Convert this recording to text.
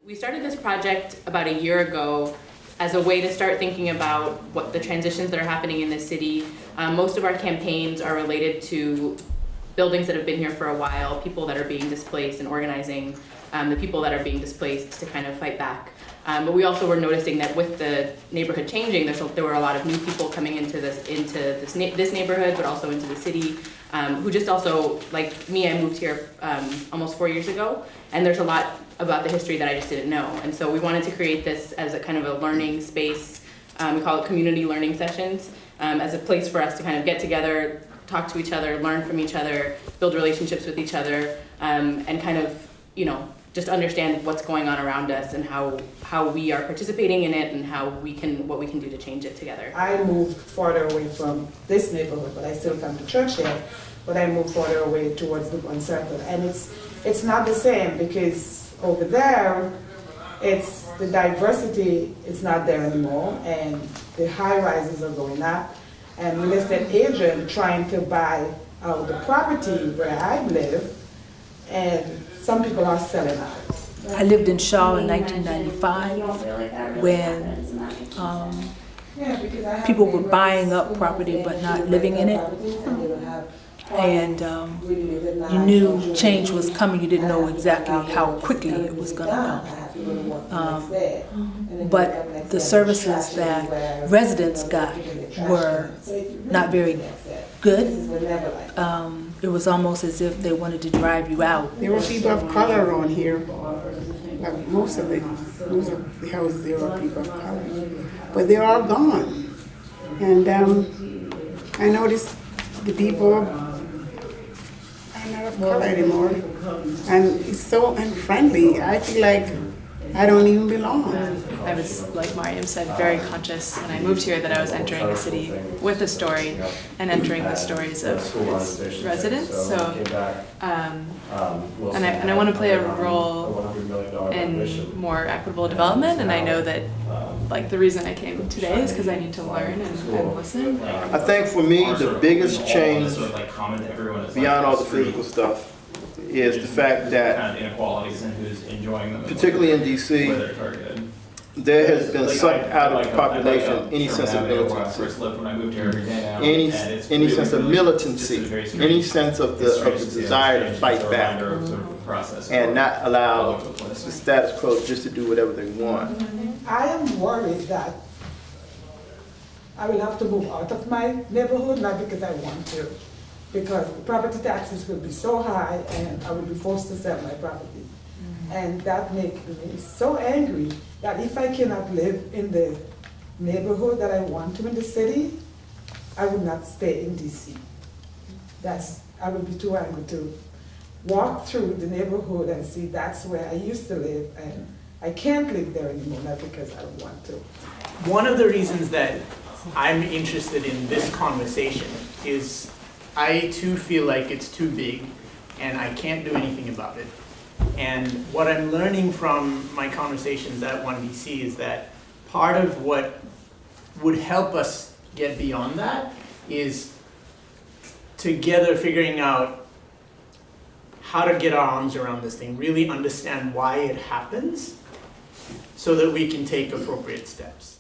We started this project about a year ago as a way to start thinking about what the transitions that are happening in the city. Most of our campaigns are related to buildings that have been here for a while, people that are being displaced, and organizing the people that are being displaced to kind of fight back. But we also were noticing that with the neighborhood changing, there were a lot of new people coming into this neighborhood, but also into the city, who just also, like me, I moved here almost 4 years ago, and there's a lot about the history that I just didn't know. And so we wanted to create this as a kind of a learning space. We call it community learning sessions, as a place for us to kind of get together, talk to each other, learn from each other, build relationships with each other, and kind of, just understand what's going on around us and how we are participating in it and what we can do to change it together. I moved farther away from this neighborhood, but I still come to church here. But I moved farther away towards the one circle, and it's not the same, because over there, it's the diversity is not there anymore, and the high rises are going up, and real estate agent trying to buy out the property where I live, and some people are selling out. I lived in Shaw in 1995 when people were buying up property but not living in it. And you knew change was coming. You didn't know exactly how quickly it was going to come. But the services that residents got were not very good. It was almost as if they wanted to drive you out. There were people of color around here. Like most of the houses, there were people of color. But they're all gone. And I noticed the people are not of color anymore. And it's so unfriendly. I feel like I don't even belong. I was, like Mariam said, very conscious when I moved here that I was entering a city with a story and entering the stories of its residents. So, and I want to play a role in more equitable development. And I know that, like, the reason I came today is because I need to learn and listen. I think for me, the biggest change beyond all the physical stuff is the fact that, particularly in DC, there has been sucked out of the population any sense of militancy, any sense of militancy, any sense of the desire to fight back, and not allow the status quo just to do whatever they want. I am worried that I will have to move out of my neighborhood, not because I want to, because the property taxes will be so high and I will be forced to sell my property. And that makes me so angry that if I cannot live in the neighborhood that I want to in the city, I would not stay in DC. I would be too angry to walk through the neighborhood and see that's where I used to live, and I can't live there anymore, not because I don't want to. One of the reasons that I'm interested in this conversation is I too feel like it's too big and I can't do anything about it. And what I'm learning from my conversations at 1DC is that part of what would help us get beyond that is together figuring out how to get our arms around this thing, really understand why it happens so that we can take appropriate steps.